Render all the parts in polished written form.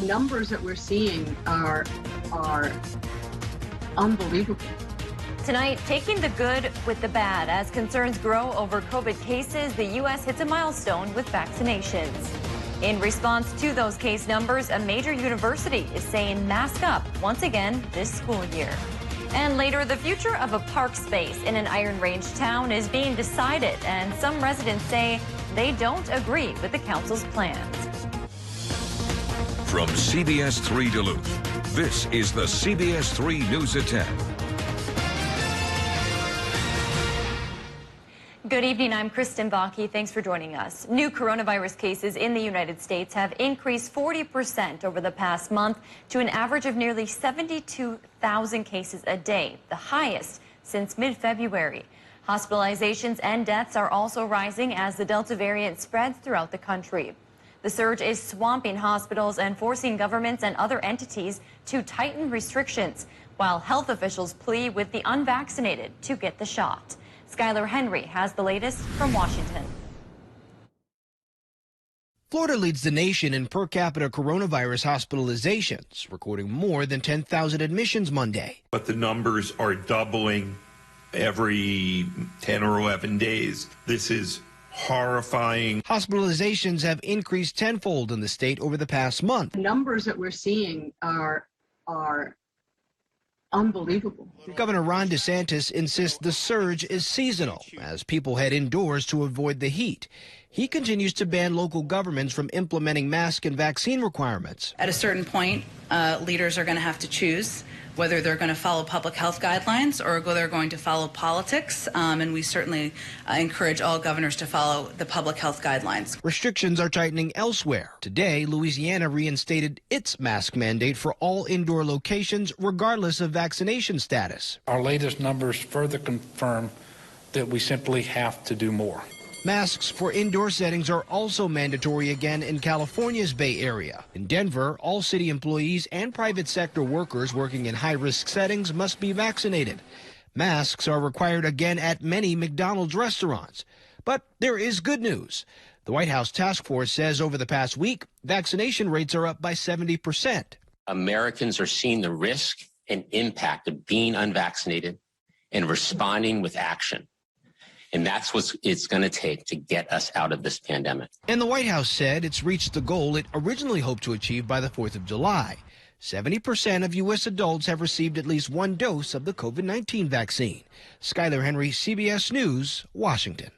numbers that we're seeing are unbelievable. Tonight, taking the good with the bad. As concerns grow over COVID cases, the U.S. hits a milestone with vaccinations. In response to those case numbers, a major university is saying mask up once again this school year. And later, the future of a park space in an Iron Range town is being decided, and some residents say they don't agree with the council's plans. From CBS3 Duluth, this is the CBS3 News at 10. Good evening, I'm Kristen Bakke. Thanks for joining us. New coronavirus cases in the United States have increased 40% over the past month to an average of nearly 72,000 cases a day, the highest since mid-February. Hospitalizations and deaths are also rising as the Delta variant spreads throughout the country. The surge is swamping hospitals and forcing governments and other entities to tighten restrictions, while health officials plead with the unvaccinated to get the shot. Skylar Henry has the latest from Washington. Florida leads the nation in per capita coronavirus hospitalizations, recording more than 10,000 admissions Monday. But the numbers are doubling every 10 or 11 days. This is horrifying. Hospitalizations have increased tenfold in the state over the past month. The numbers that we're seeing are unbelievable. Governor Ron DeSantis insists the surge is seasonal as people head indoors to avoid the heat. He continues to ban local governments from implementing mask and vaccine requirements. At a certain point, leaders are going to have to choose whether they're going to follow public health guidelines or whether they're going to follow politics. And we certainly encourage all governors to follow the public health guidelines. Restrictions are tightening elsewhere. Today, Louisiana reinstated its mask mandate for all indoor locations, regardless of vaccination status. Our latest numbers further confirm that we simply have to do more. Masks for indoor settings are also mandatory again in California's Bay Area. In Denver, all city employees and private sector workers working in high-risk settings must be vaccinated. Masks are required again at many McDonald's restaurants. But there is good news. The White House task force says over the past week, vaccination rates are up by 70%. Americans are seeing the risk and impact of being unvaccinated and responding with action. And that's what it's going to take to get us out of this pandemic. And the White House said it's reached the goal it originally hoped to achieve by the 4th of July. 70% of U.S. adults have received at least one dose of the COVID-19 vaccine. Skylar Henry, CBS News, Washington.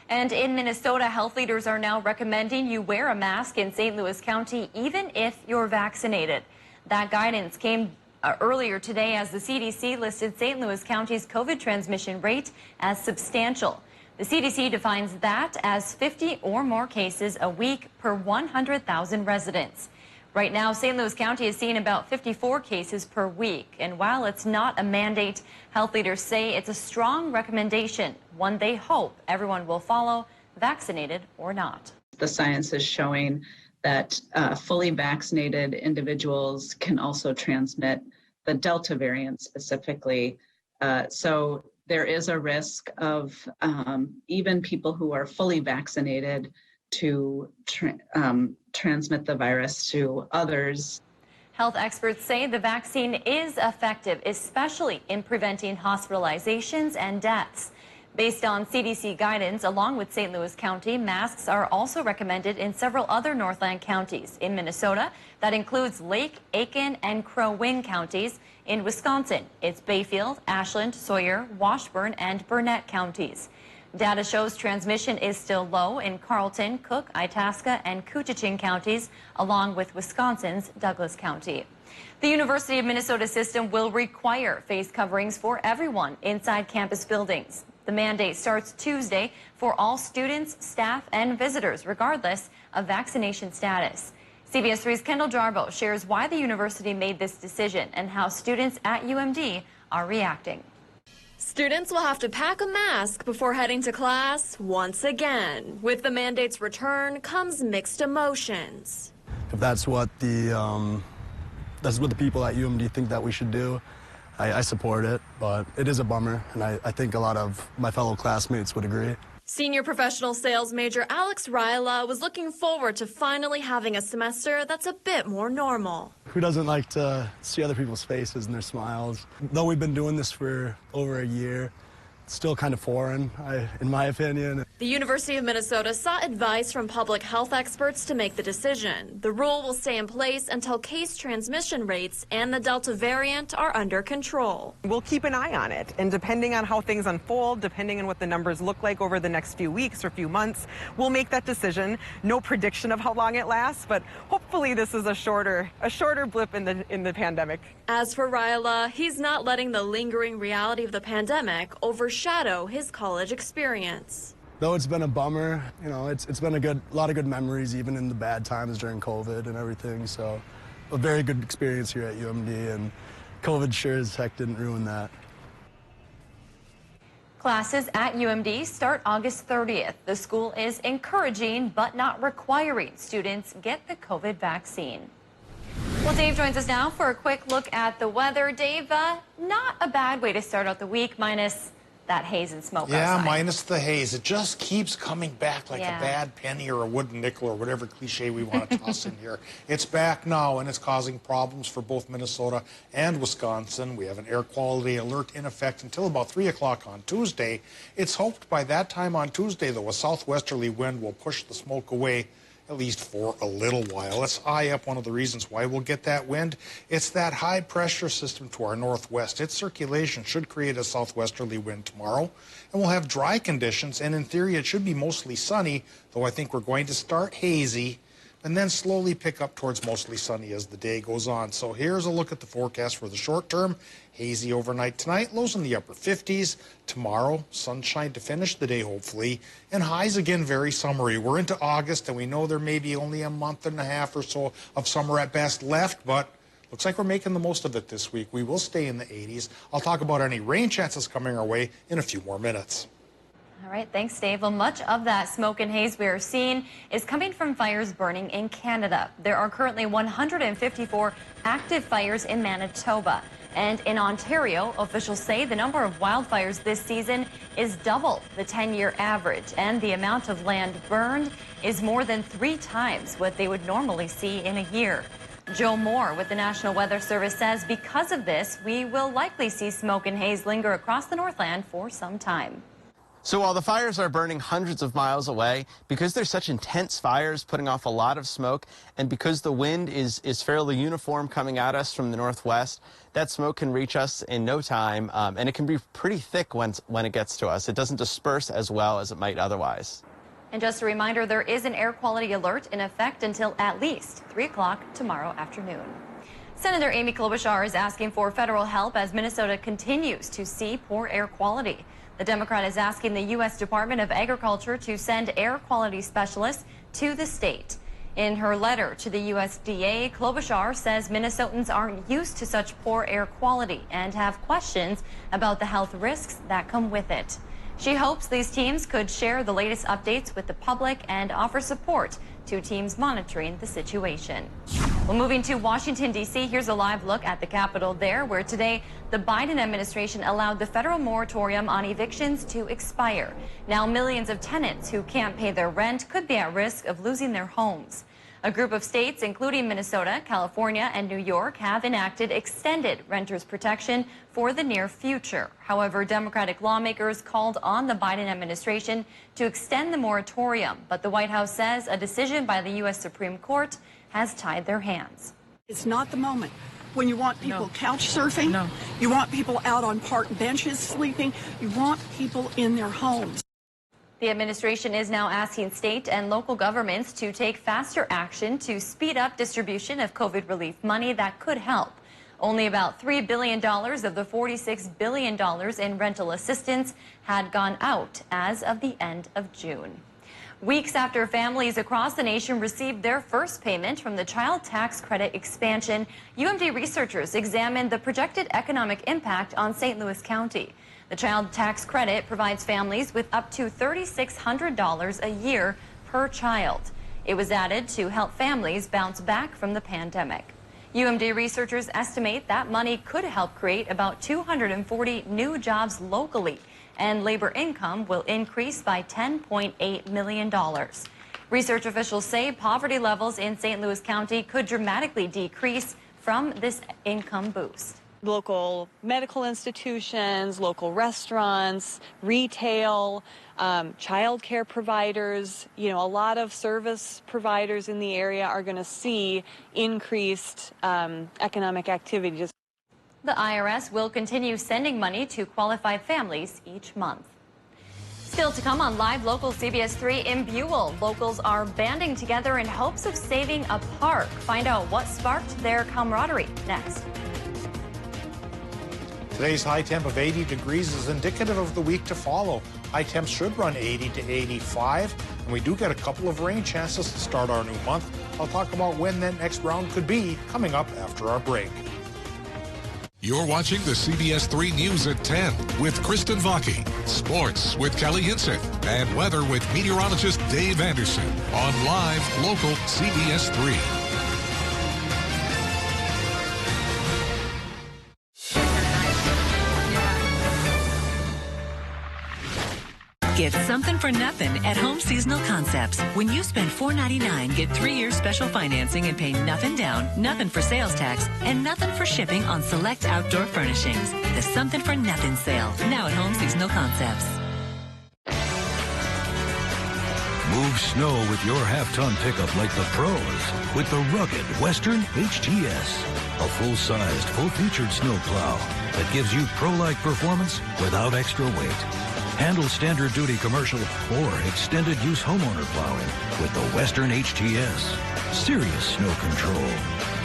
And in Minnesota, health leaders are now recommending you wear a mask in St. Louis County, even if you're vaccinated. That guidance came earlier today as the CDC listed St. Louis County's COVID transmission rate as substantial. The CDC defines that as 50 or more cases a week per 100,000 residents. Right now, St. Louis County is seeing about 54 cases per week. And while it's not a mandate, health leaders say it's a strong recommendation, one they hope everyone will follow, vaccinated or not. The science is showing that fully vaccinated individuals can also transmit the Delta variant specifically. So there is a risk of even people who are fully vaccinated to transmit the virus to others. Health experts say the vaccine is effective, especially in preventing hospitalizations and deaths. Based on CDC guidance, along with St. Louis County, masks are also recommended in several other Northland counties. In Minnesota, that includes Lake, Aiken, and Crow Wing counties. In Wisconsin, it's Bayfield, Ashland, Sawyer, Washburn, and Burnett counties. Data shows transmission is still low in Carlton, Cook, Itasca, and Koochiching counties, along with Wisconsin's Douglas County. The University of Minnesota system will require face coverings for everyone inside campus buildings. The mandate starts Tuesday for all students, staff, and visitors, regardless of vaccination status. CBS 3's Kendall Jarbo shares why the university made this decision and how students at UMD are reacting. Students will have to pack a mask before heading to class once again. With the mandate's return comes mixed emotions. If that's what the people at UMD think that we should do, I support it, but it is a bummer, and I think a lot of my fellow classmates would agree. Senior professional sales major Alex Ryla was looking forward to finally having a semester that's a bit more normal. Who doesn't like to see other people's faces and their smiles? Though we've been doing this for over a year, it's still kind of foreign, in my opinion. The University of Minnesota sought advice from public health experts to make the decision. The rule will stay in place until case transmission rates and the Delta variant are under control. We'll keep an eye on it, and depending on how things unfold, depending on what the numbers look like over the next few weeks or few months, we'll make that decision. No prediction of how long it lasts, but hopefully this is a shorter blip in the pandemic. As for Ryla, he's not letting the lingering reality of the pandemic overshadow his college experience. Though it's been a bummer, it's been a lot of good memories, even in the bad times during COVID and everything. So a very good experience here at UMD, and COVID sure as heck didn't ruin that. Classes at UMD start August 30th. The school is encouraging but not requiring students get the COVID vaccine. Well, Dave joins us now for a quick look at the weather. Dave, not a bad way to start out the week, minus that haze and smoke outside. Minus the haze. It just keeps coming back like a bad penny or a wooden nickel or whatever cliche we want to toss in here. It's back now, and it's causing problems for both Minnesota and Wisconsin. We have an air quality alert in effect until about 3 o'clock on Tuesday. It's hoped by that time on Tuesday, though, a southwesterly wind will push the smoke away, at least for a little while. Let's eye up one of the reasons why we'll get that wind. It's that high pressure system to our northwest. Its circulation should create a southwesterly wind tomorrow, and we'll have dry conditions, and in theory it should be mostly sunny, though I think we're going to start hazy and then slowly pick up towards mostly sunny as the day goes on. So here's a look at the forecast for the short term. Hazy overnight tonight, lows in the upper 50s. Tomorrow, sunshine to finish the day, hopefully, and highs again very summery. We're into August, and we know there may be only a month and a half or so of summer at best left, but looks like we're making the most of it this week. We will stay in the 80s. I'll talk about any rain chances coming our way in a few more minutes. All right, thanks, Dave. Well, much of that smoke and haze we are seeing is coming from fires burning in Canada. There are currently 154 active fires in Manitoba. And in Ontario, officials say the number of wildfires this season is double the 10-year average, and the amount of land burned is more than 3 times what they would normally see in a year. Joe Moore with the National Weather Service says because of this, we will likely see smoke and haze linger across the Northland for some time. So while the fires are burning hundreds of miles away, because they're such intense fires putting off a lot of smoke, and because the wind is fairly uniform coming at us from the northwest, that smoke can reach us in no time, and it can be pretty thick when it gets to us. It doesn't disperse as well as it might otherwise. And just a reminder, there is an air quality alert in effect until at least 3 o'clock tomorrow afternoon. Senator Amy Klobuchar is asking for federal help as Minnesota continues to see poor air quality. The Democrat is asking the U.S. Department of Agriculture to send air quality specialists to the state. In her letter to the USDA, Klobuchar says Minnesotans aren't used to such poor air quality and have questions about the health risks that come with it. She hopes these teams could share the latest updates with the public and offer support to teams monitoring the situation. Well, moving to Washington, D.C., here's a live look at the Capitol there, where today the Biden administration allowed the federal moratorium on evictions to expire. Now millions of tenants who can't pay their rent could be at risk of losing their homes. A group of states, including Minnesota, California, and New York, have enacted extended renters protection for the near future. However, Democratic lawmakers called on the Biden administration to extend the moratorium, but the White House says a decision by the U.S. Supreme Court has tied their hands. It's not the moment when you want people couch surfing, you want people out on park benches sleeping, you want people in their homes. The administration is now asking state and local governments to take faster action to speed up distribution of COVID relief money that could help. Only about $3 billion of the $46 billion in rental assistance had gone out as of the end of June. Weeks after families across the nation received their first payment from the child tax credit expansion, UMD researchers examined the projected economic impact on St. Louis County. The child tax credit provides families with up to $3,600 a year per child. It was added to help families bounce back from the pandemic. UMD researchers estimate that money could help create about 240 new jobs locally and labor income will increase by $10.8 million. Research officials say poverty levels in St. Louis County could dramatically decrease from this income boost. Local medical institutions, local restaurants, retail, child care providers, a lot of service providers in the area are going to see increased economic activity. The IRS will continue sending money to qualified families each month. Still to come on Live Local CBS3 in Buell, locals are banding together in hopes of saving a park. Find out what sparked their camaraderie next. Today's high temp of 80 degrees is indicative of the week to follow. High temps should run 80 to 85, and we do get a couple of rain chances to start our new month. I'll talk about when that next round could be coming up after our break. You're watching the CBS3 News at 10 with Kristen Vaki, sports with Kelly Hinseth, and weather with meteorologist Dave Anderson on Live Local CBS3. Get something for nothing at Home Seasonal Concepts. When you spend $4.99, get 3 years special financing and pay nothing down, nothing for sales tax, and nothing for shipping on select outdoor furnishings. The Something for Nothing sale, now at Home Seasonal Concepts. Move snow with your half-ton pickup like the pros with the rugged Western HTS. A full-sized, full-featured snowplow that gives you pro-like performance without extra weight. Handle standard duty commercial or extended use homeowner plowing with the Western HTS. Serious snow control.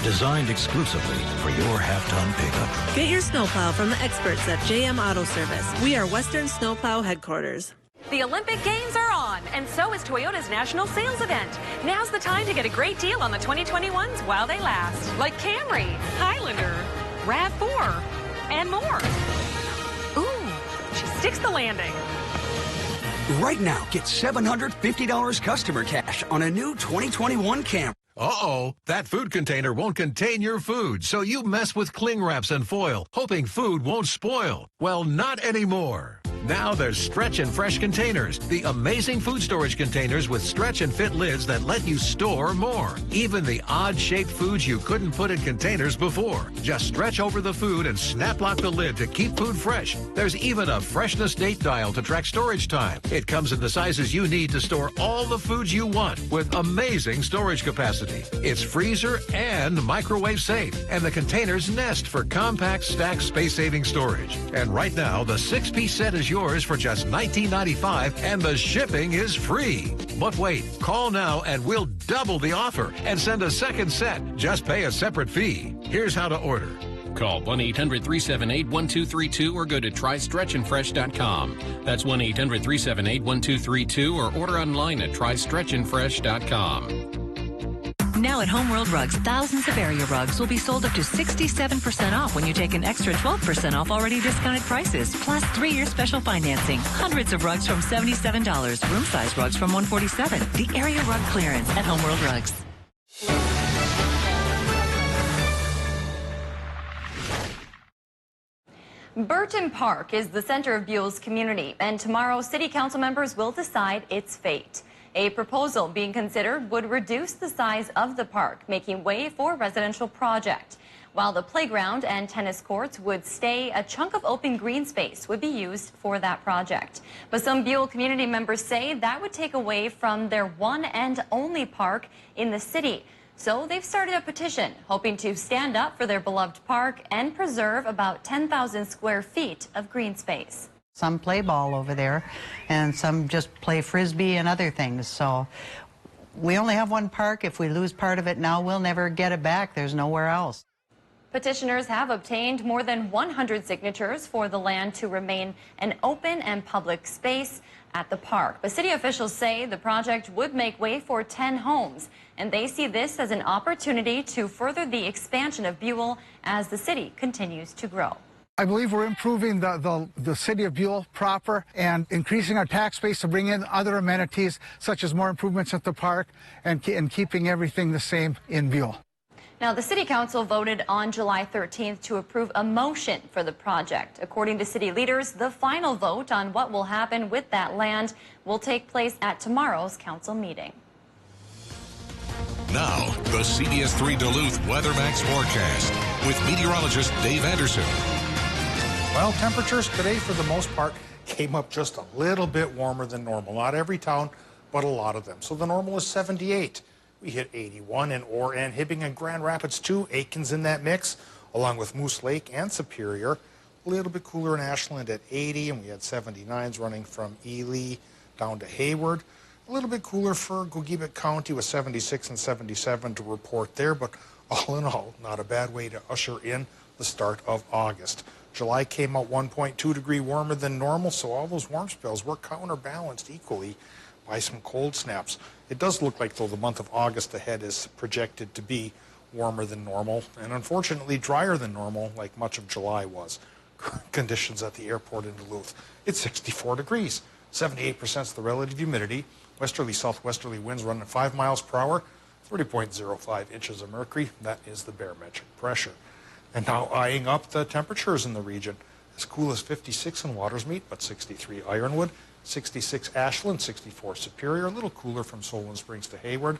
Designed exclusively for your half-ton pickup. Get your snowplow from the experts at JM Auto Service. We are Western Snowplow headquarters. The Olympic Games are on, and so is Toyota's national sales event. Now's the time to get a great deal on the 2021s while they last. Like Camry, Highlander, RAV4, and more. Ooh, she sticks the landing. Right now, get $750 customer cash on a new 2021 Camry. Uh-oh, that food container won't contain your food, so you mess with cling wraps and foil, hoping food won't spoil. Well, not anymore. Now there's Stretch and Fresh containers, the amazing food storage containers with stretch and fit lids that let you store more. Even the odd-shaped foods you couldn't put in containers before. Just stretch over the food and snap lock the lid to keep food fresh. There's even a freshness date dial to track storage time. It comes in the sizes you need to store all the foods you want with amazing storage capacity. It's freezer and microwave safe, and the containers nest for compact, stacked, space-saving storage. And right now, the 6-piece set is yours for just $19.95, and the shipping is free. But wait, call now and we'll double the offer and send a second set. Just pay a separate fee. Here's how to order. Call 1-800-378-1232 or go to trystretchandfresh.com. That's 1-800-378-1232 or order online at trystretchandfresh.com. Now at Home World Rugs, thousands of area rugs will be sold up to 67% off when you take an extra 12% off already discounted prices, plus 3-year special financing. Hundreds of rugs from $77, room-size rugs from $147. The area rug clearance at Home World Rugs. Burton Park is the center of Buell's community, and tomorrow city council members will decide its fate. A proposal being considered would reduce the size of the park, making way for a residential project. While the playground and tennis courts would stay, a chunk of open green space would be used for that project. But some Buell community members say that would take away from their one and only park in the city. So they've started a petition hoping to stand up for their beloved park and preserve about 10,000 square feet of green space. Some play ball over there, and some just play frisbee and other things. So we only have one park. If we lose part of it now, we'll never get it back. There's nowhere else. Petitioners have obtained more than 100 signatures for the land to remain an open and public space at the park. But city officials say the project would make way for 10 homes, and they see this as an opportunity to further the expansion of Buell as the city continues to grow. I believe we're improving the city of Buell proper and increasing our tax base to bring in other amenities such as more improvements at the park and keeping everything the same in Buell. Now, the City Council voted on July 13th to approve a motion for the project. According to city leaders, the final vote on what will happen with that land will take place at tomorrow's council meeting. Now, the CBS3 Duluth WeatherMax forecast with meteorologist Dave Anderson. Well, temperatures today, for the most part, came up just a little bit warmer than normal. Not every town, but a lot of them. So the normal is 78. We hit 81 in Orr and Hibbing and Grand Rapids too. Aitkin's in that mix, along with Moose Lake and Superior. A little bit cooler in Ashland at 80, and we had 79s running from Ely down to Hayward. A little bit cooler for Gogebic County with 76 and 77 to report there, but all in all, not a bad way to usher in the start of August. July came out 1.2 degree warmer than normal, so all those warm spells were counterbalanced equally by some cold snaps. It does look like, though, the month of August ahead is projected to be warmer than normal, and unfortunately drier than normal, like much of July was. Conditions at the airport in Duluth, it's 64 degrees. 78% is the relative humidity. Westerly southwesterly winds running 5 miles per hour, 30.05 inches of mercury. That is the barometric pressure. And now eyeing up the temperatures in the region. As cool as 56 in Watersmeet, but 63 Ironwood, 66 Ashland, 64 Superior, a little cooler from Solon Springs to Hayward.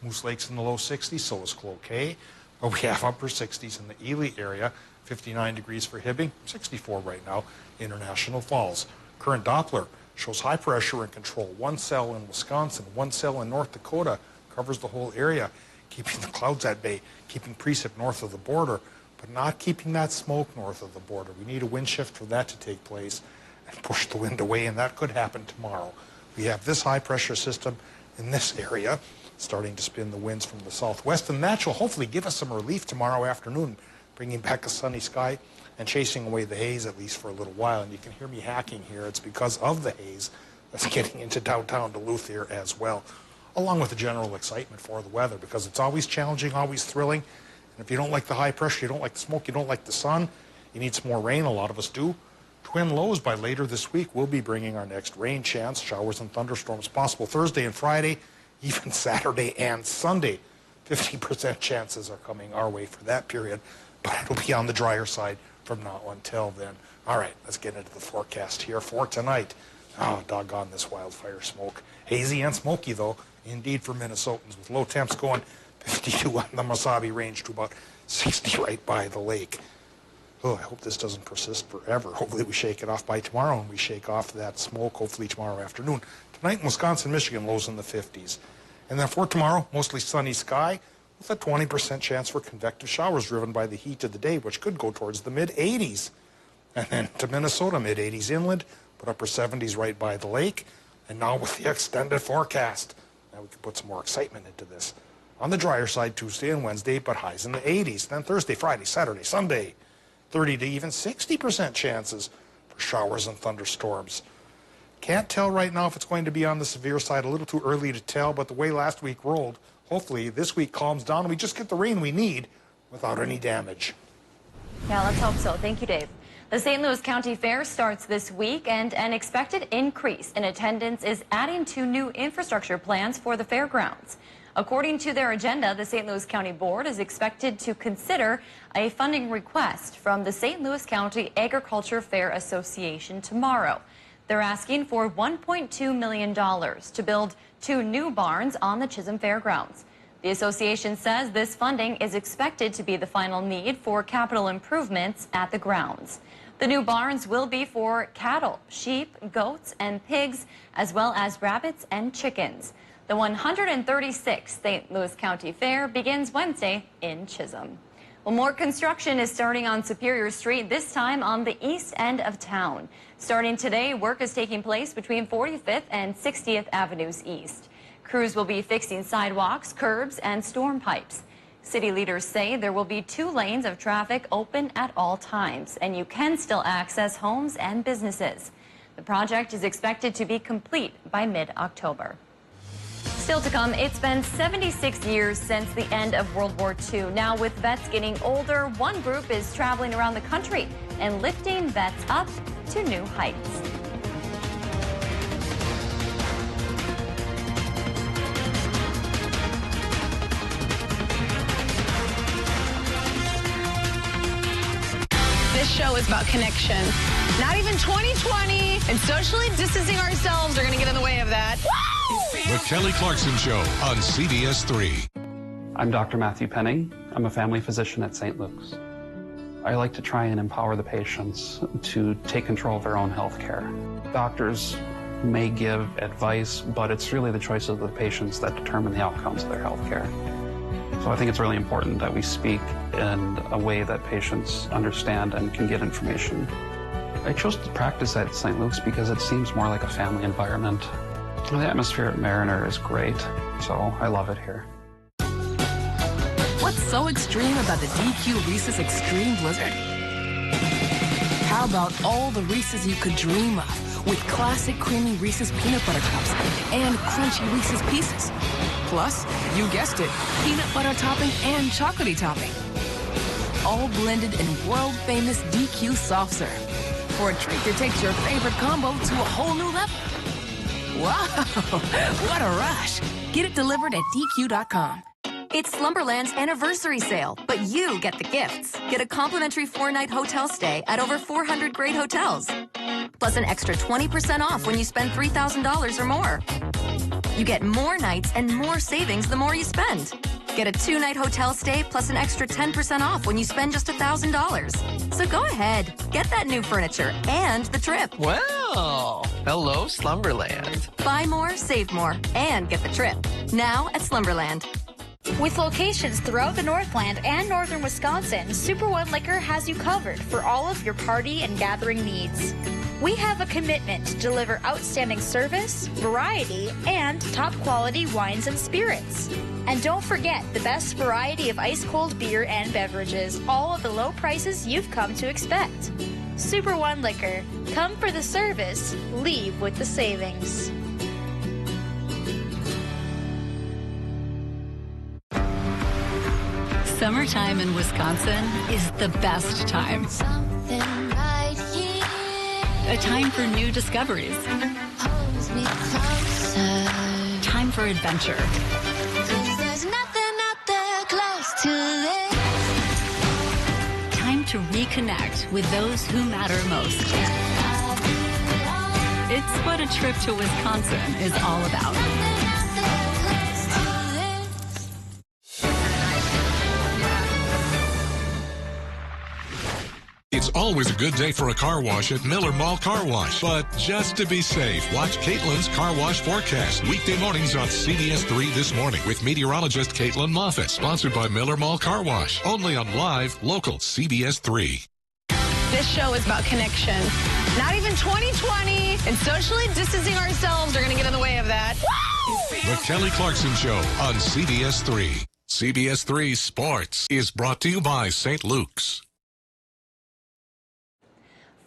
Moose Lake's in the low 60s, so is Cloquet. But we have upper 60s in the Ely area, 59 degrees for Hibbing, 64 right now, International Falls. Current Doppler shows high pressure and control. 1 cell in Wisconsin, 1 cell in North Dakota, covers the whole area, keeping the clouds at bay, keeping precip north of the border, but not keeping that smoke north of the border. We need a wind shift for that to take place and push the wind away, and that could happen tomorrow. We have this high pressure system in this area starting to spin the winds from the southwest, and that will hopefully give us some relief tomorrow afternoon, bringing back a sunny sky and chasing away the haze, at least for a little while. And you can hear me hacking here. It's because of the haze that's getting into downtown Duluth here as well, along with the general excitement for the weather, because it's always challenging, always thrilling. And if you don't like the high pressure, you don't like the smoke, you don't like the sun, you need some more rain. A lot of us do. Twin lows by later this week. We'll be bringing our next rain chance. Showers and thunderstorms possible Thursday and Friday, even Saturday and Sunday. 50% chances are coming our way for that period, but it'll be on the drier side from now until then. All right, let's get into the forecast here for tonight. Oh, doggone this wildfire smoke. Hazy and smoky, though, indeed, for Minnesotans, with low temps going 52 on the Mesabi Range to about 60 right by the lake. Oh, I hope this doesn't persist forever. Hopefully we shake it off by tomorrow, and we shake off that smoke hopefully tomorrow afternoon. Tonight in Wisconsin, Michigan, lows in the 50s. And then for tomorrow, mostly sunny sky with a 20% chance for convective showers driven by the heat of the day, which could go towards the mid-80s. And then to Minnesota, mid-80s inland, but upper 70s right by the lake. And now with the extended forecast, now we can put some more excitement into this. On the drier side, Tuesday and Wednesday, but highs in the 80s. Then Thursday, Friday, Saturday, Sunday, 30 to even 60% chances for showers and thunderstorms. Can't tell right now if it's going to be on the severe side. A little too early to tell, but the way last week rolled, hopefully this week calms down and we just get the rain we need without any damage. Yeah, let's hope so. Thank you, Dave. The St. Louis County Fair starts this week, and an expected increase in attendance is adding to new infrastructure plans for the fairgrounds. According to their agenda, the St. Louis County Board is expected to consider a funding request from the St. Louis County Agriculture Fair Association tomorrow. They're asking for $1.2 million to build 2 new barns on the Chisholm Fairgrounds. The association says this funding is expected to be the final need for capital improvements at the grounds. The new barns will be for cattle, sheep, goats, and pigs, as well as rabbits and chickens. The 136th St. Louis County Fair begins Wednesday in Chisholm. Well, more construction is starting on Superior Street, this time on the east end of town. Starting today, work is taking place between 45th and 60th Avenues East. Crews will be fixing sidewalks, curbs, and storm pipes. City leaders say there will be 2 lanes of traffic open at all times, and you can still access homes and businesses. The project is expected to be complete by mid-October. Still to come, it's been 76 years since the end of World War II. Now, with vets getting older, one group is traveling around the country and lifting vets up to new heights. show is about connection. Not even 2020 and socially distancing ourselves are going to get in the way of that. The Kelly Clarkson Show on CBS3. I'm Dr. Matthew Penning. I'm a family physician at St. Luke's. I like to try and empower the patients to take control of their own health care. Doctors may give advice, but it's really the choice of the patients that determine the outcomes of their health care. So I think it's really important that we speak in a way that patients understand and can get information. I chose to practice at St. Luke's because it seems more like a family environment. The atmosphere at Mariner is great, so I love it here. What's so extreme about the DQ Reese's Extreme Blizzard? How about all the Reese's you could dream of with classic creamy Reese's peanut butter cups and crunchy Reese's Pieces? Plus, you guessed it, peanut butter topping and chocolatey topping. All blended in world-famous DQ soft serve for a treat that takes your favorite combo to a whole new level. Wow, what a rush. Get it delivered at DQ.com. It's Slumberland's anniversary sale, but you get the gifts. Get a complimentary 4-night hotel stay at over 400 great hotels. Plus an extra 20% off when you spend $3,000 or more. You get more nights and more savings the more you spend. Get a 2-night hotel stay plus an extra 10% off when you spend just $1,000. So go ahead, get that new furniture and the trip. Well, hello, Slumberland. Buy more, save more, and get the trip. Now at Slumberland. With locations throughout the Northland and northern Wisconsin, Super One Liquor has you covered for all of your party and gathering needs. We have a commitment to deliver outstanding service, variety, and top quality wines and spirits. And don't forget the best variety of ice-cold beer and beverages, all at the low prices you've come to expect. Super One Liquor. Come for the service, leave with the savings. Summertime in Wisconsin is the best time. A time for new discoveries. Time for adventure. Time to reconnect with those who matter most. It's what a trip to Wisconsin is all about. It's always a good day for a car wash at Miller Mall Car Wash. But just to be safe, watch Caitlin's Car Wash Forecast weekday mornings on CBS3 This Morning with meteorologist Caitlin Moffett. Sponsored by Miller Mall Car Wash. Only on live, local CBS3. This show is about connection. Not even 2020 and socially distancing ourselves are going to get in the way of that. The Kelly Clarkson Show on CBS3. CBS3 Sports is brought to you by St. Luke's.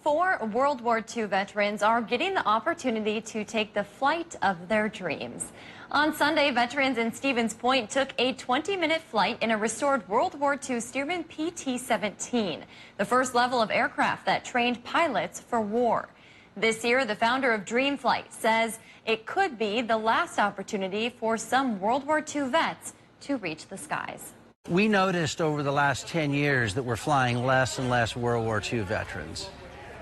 4 World War II veterans are getting the opportunity to take the flight of their dreams. On Sunday, veterans in Stevens Point took a 20-minute flight in a restored World War II Stearman PT-17, the first level of aircraft that trained pilots for war. This year, the founder of Dream Flight says it could be the last opportunity for some World War II vets to reach the skies. We noticed over the last 10 years that we're flying less and less World War II veterans.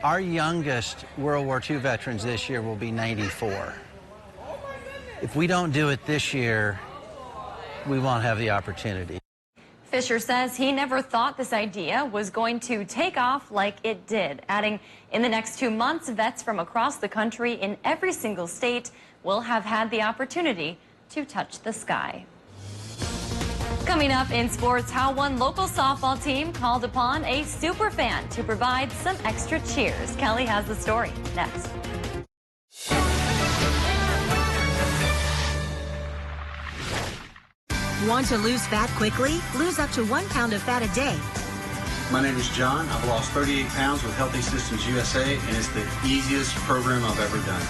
Our youngest World War II veterans this year will be 94. If we don't do it this year, we won't have the opportunity. Fisher says he never thought this idea was going to take off like it did, adding, in the next 2 months, vets from across the country in every single state will have had the opportunity to touch the sky. Coming up in sports, how one local softball team called upon a superfan to provide some extra cheers. Kelly has the story next. Want to lose fat quickly? Lose up to 1 pound of fat a day. My name is John. I've lost 38 pounds with Healthy Systems USA, and it's the easiest program I've ever done.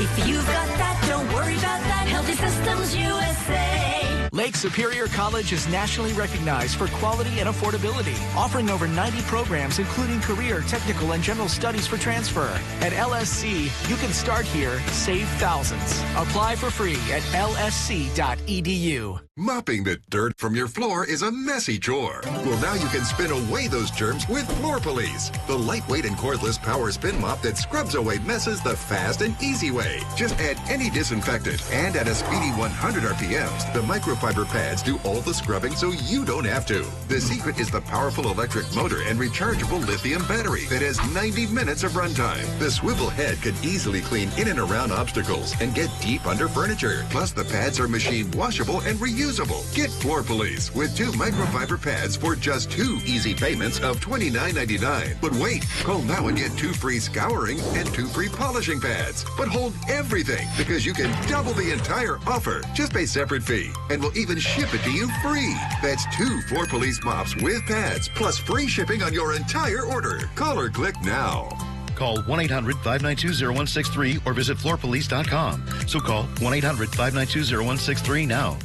If you've got that, don't worry about that. Healthy Systems USA. Lake Superior College is nationally recognized for quality and affordability, offering over 90 programs including career, technical, and general studies for transfer. At LSC, you can start here, save thousands. Apply for free at lsc.edu. Mopping the dirt from your floor is a messy chore. Well, now you can spin away those germs with Floor Police, the lightweight and cordless power spin mop that scrubs away messes the fast and easy way. Just add any disinfectant, and at a speedy 100 RPMs, the microfiber pads do all the scrubbing so you don't have to. The secret is the powerful electric motor and rechargeable lithium battery that has 90 minutes of runtime. The swivel head could easily clean in and around obstacles and get deep under furniture. Plus, the pads are machine washable and reusable. Get Floor Police with 2 microfiber pads for just 2 easy payments of $29.99. But wait, call now and get 2 free scouring and 2 free polishing pads. But hold everything, because you can double the entire offer. Just pay separate fee, and we'll even ship it to you free. That's 2 Floor Police mops with pads, plus free shipping on your entire order. Call or click now. Call 1-800-592-0163 or visit floorpolice.com. So call 1-800-592-0163 now.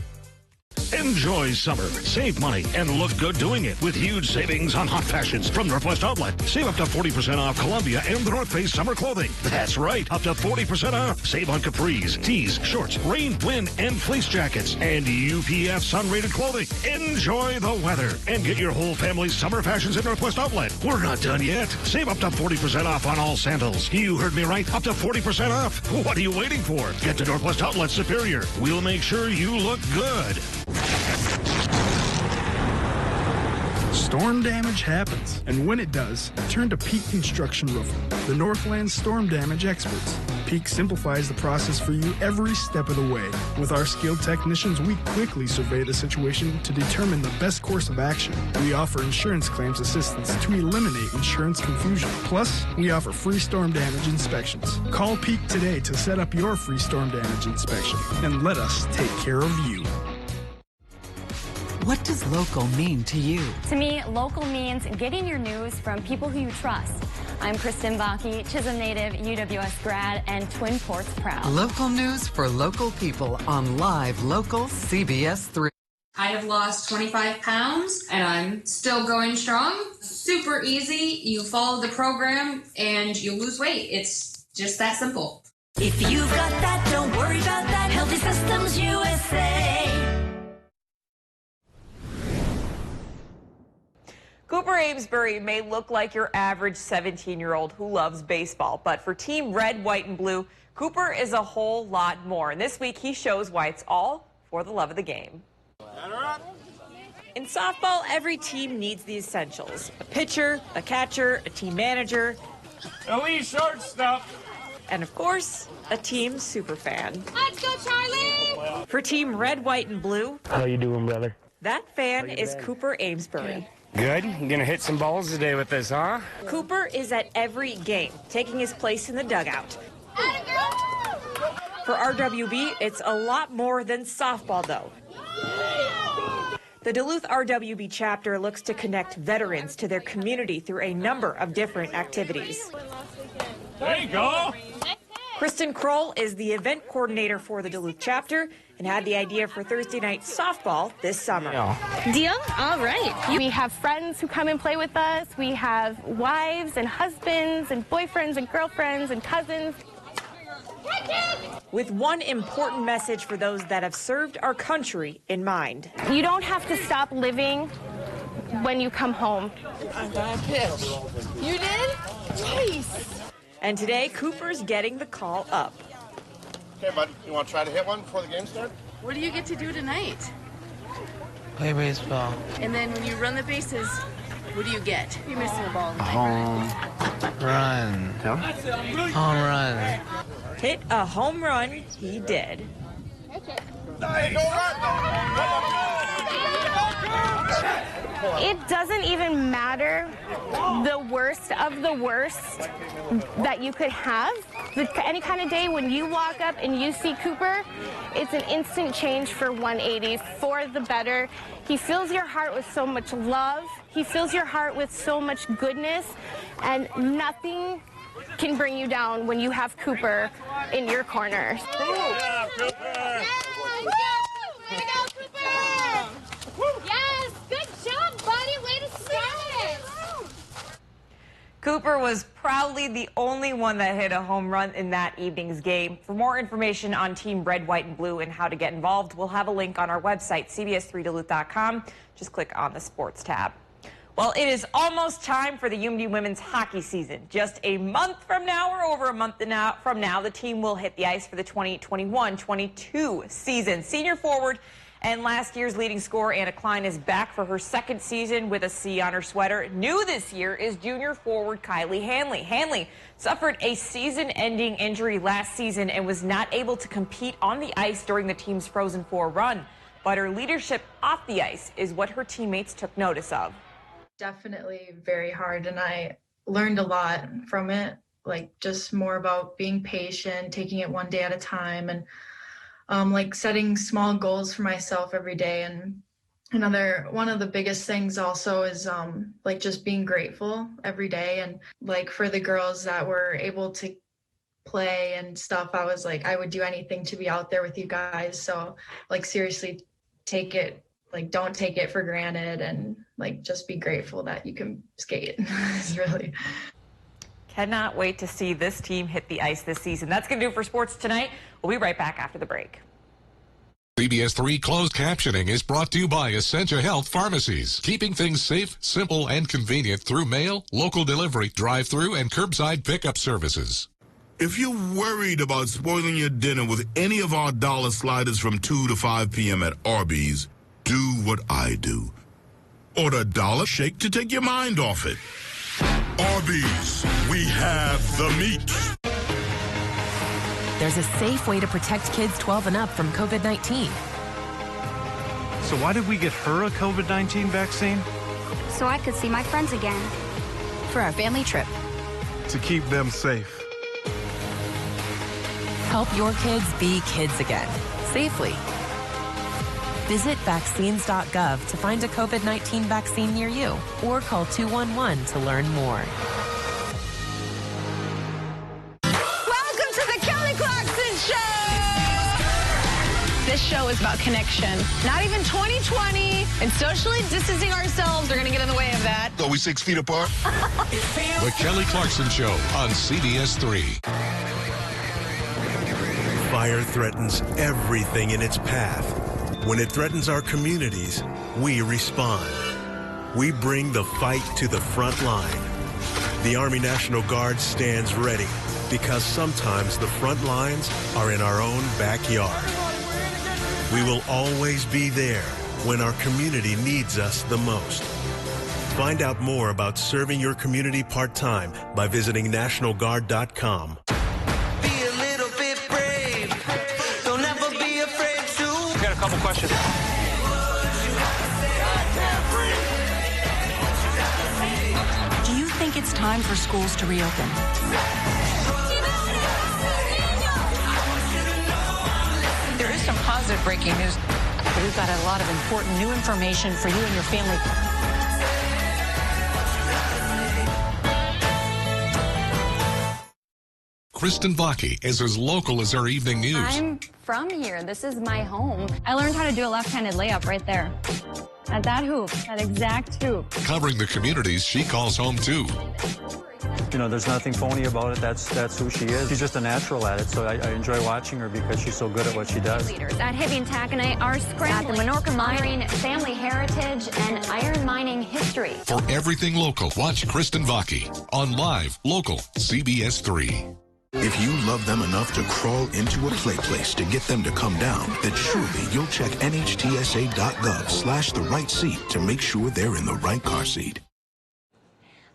Enjoy summer, save money, and look good doing it with huge savings on hot fashions from Northwest Outlet. Save up to 40% off Columbia and the North Face summer clothing. That's right, up to 40% off. Save on capris, tees, shorts, rain, wind, and fleece jackets, and UPF sun-rated clothing. Enjoy the weather and get your whole family's summer fashions at Northwest Outlet. We're not done yet. Save up to 40% off on all sandals. You heard me right, up to 40% off. What are you waiting for? Get to Northwest Outlet Superior. We'll make sure you look good. Storm damage happens, and when it does, turn to Peak Construction Roofing, the Northland storm damage experts. Peak simplifies the process for you every step of the way. With our skilled technicians, we quickly survey the situation to determine the best course of action. We offer insurance claims assistance to eliminate insurance confusion. Plus, we offer free storm damage inspections. Call Peak today to set up your free storm damage inspection, and let us take care of you. What does local mean to you? To me, local means getting your news from people who you trust. I'm Kristen Baki, Chisholm native, UWS grad, and Twin Ports proud. Local news for local people on Live Local CBS3. I have lost 25 pounds and I'm still going strong. Super easy. You follow the program and you lose weight. It's just that simple. If you've got that, don't worry about that. Healthy Systems USA. Cooper Amesbury may look like your average 17-year-old who loves baseball, but for Team Red, White, and Blue, Cooper is a whole lot more. And this week, he shows why it's all for the love of the game. In softball, every team needs the essentials: a pitcher, a catcher, a team manager, elite shortstop, and of course, a team superfan. Let's go, Charlie! For Team Red, White, and Blue, how you doing, brother? That fan is Cooper Amesbury. Good. You gonna hit some balls today with this, huh? Cooper is at every game, taking his place in the dugout. For RWB, it's a lot more than softball, though. The Duluth RWB chapter looks to connect veterans to their community through a number of different activities. There you go. Kristen Kroll is the event coordinator for the Duluth chapter and had the idea for Thursday night softball this summer. Deal? All right. We have friends who come and play with us. We have wives and husbands and boyfriends and girlfriends and cousins. With one important message for those that have served our country in mind. You don't have to stop living when you come home. I got a pitch. You did? Jeez. And today, Cooper's getting the call up. Okay, bud, you want to try to hit one before the game starts? What do you get to do tonight? Play baseball. And then when you run the bases, what do you get? You're missing a ball. Home run. Home run. Hit a home run, he did. It doesn't even matter the worst of the worst that you could have. Any kind of day when you walk up and you see Cooper, it's an instant change for 180 for the better. He fills your heart with so much love. He fills your heart with so much goodness, and nothing can bring you down when you have Cooper in your corner. Cooper was proudly the only one that hit a home run in that evening's game. For more information on Team Red, White, and Blue and how to get involved, we'll have a link on our website, CBS3Duluth.com. Just click on the Sports tab. Well, it is almost time for the UMD women's hockey season. Just a month from now, or over a month from now, the team will hit the ice for the 2021-22 season. Senior forward and last year's leading scorer, Anna Klein, is back for her second season with a C on her sweater. New this year is junior forward Kylie Hanley. Hanley suffered a season-ending injury last season and was not able to compete on the ice during the team's Frozen Four run. But her leadership off the ice is what her teammates took notice of. Definitely very hard, and I learned a lot from it, like just more about being patient, taking it one day at a time, and like setting small goals for myself every day. And one of the biggest things also is like just being grateful every day. And like for the girls that were able to play and stuff, I was like, I would do anything to be out there with you guys. So like seriously don't take it for granted, and like just be grateful that you can skate. It's really. Cannot wait to see this team hit the ice this season. That's going to do it for sports tonight. We'll be right back after the break. CBS3 closed captioning is brought to you by Essentia Health Pharmacies, keeping things safe, simple, and convenient through mail, local delivery, drive-through, and curbside pickup services. If you're worried about spoiling your dinner with any of our dollar sliders from 2 to 5 p.m. at Arby's, do what I do. Order a dollar shake to take your mind off it. Arby's, we have the meat. There's a safe way to protect kids 12 and up from COVID-19. So why did we get her a COVID-19 vaccine? So I could see my friends again. For our family trip. To keep them safe. Help your kids be kids again, safely. Visit vaccines.gov to find a COVID-19 vaccine near you, or call 211 to learn more. Welcome to the Kelly Clarkson Show! This show is about connection. Not even 2020 and socially distancing ourselves are going to get in the way of that. Are we 6 feet apart? The Kelly Clarkson Show on CBS3. Fire threatens everything in its path. When it threatens our communities, we respond. We bring the fight to the front line. The Army National Guard stands ready because sometimes the front lines are in our own backyard. We will always be there when our community needs us the most. Find out more about serving your community part-time by visiting NationalGuard.com. Couple questions. Do you think it's time for schools to reopen? There is some positive breaking news. We've got a lot of important new information for you and your family. Kristen Vaki is as local as her evening news. I'm from here. This is my home. I learned how to do a left-handed layup right there. At that hoop, that exact hoop. Covering the communities she calls home too. You know, there's nothing phony about it. That's who she is. She's just a natural at it, so I enjoy watching her because she's so good at what she does. Leaders at Hibbing Taconite are scrambling at the Menorca Mine, family heritage, and iron mining history. For everything local, watch Kristen Vaki on Live Local CBS3. If you love them enough to crawl into a play place to get them to come down, then surely you'll check NHTSA.gov/the right seat to make sure they're in the right car seat.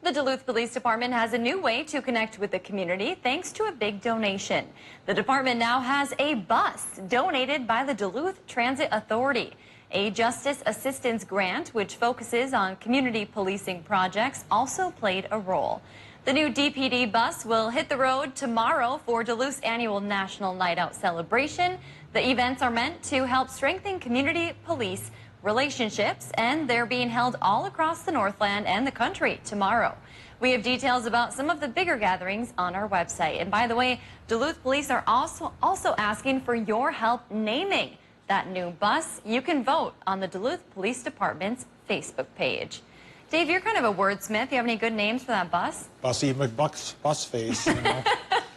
The Duluth Police Department has a new way to connect with the community thanks to a big donation. The department now has a bus donated by the Duluth Transit Authority. A Justice Assistance Grant, which focuses on community policing projects, also played a role. The new DPD bus will hit the road tomorrow for Duluth's annual National Night Out celebration. The events are meant to help strengthen community police relationships, and they're being held all across the Northland and the country tomorrow. We have details about some of the bigger gatherings on our website. And by the way, Duluth Police are also asking for your help naming that new bus. You can vote on the Duluth Police Department's Facebook page. Dave, you're kind of a wordsmith. You have any good names for that bus? Bussy McBuck's bus face, you know.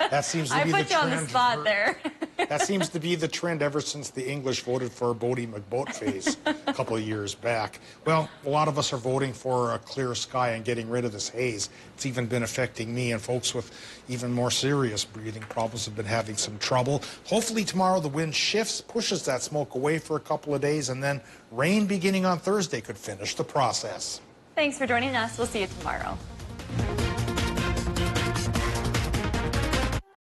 That seems to be the trend. I put you on the spot there. That seems to be the trend ever since the English voted for Bodie McBoatface a couple of years back. Well, a lot of us are voting for a clear sky and getting rid of this haze. It's even been affecting me, and folks with even more serious breathing problems have been having some trouble. Hopefully tomorrow the wind shifts, pushes that smoke away for a couple of days, and then rain beginning on Thursday could finish the process. Thanks for joining us. We'll see you tomorrow.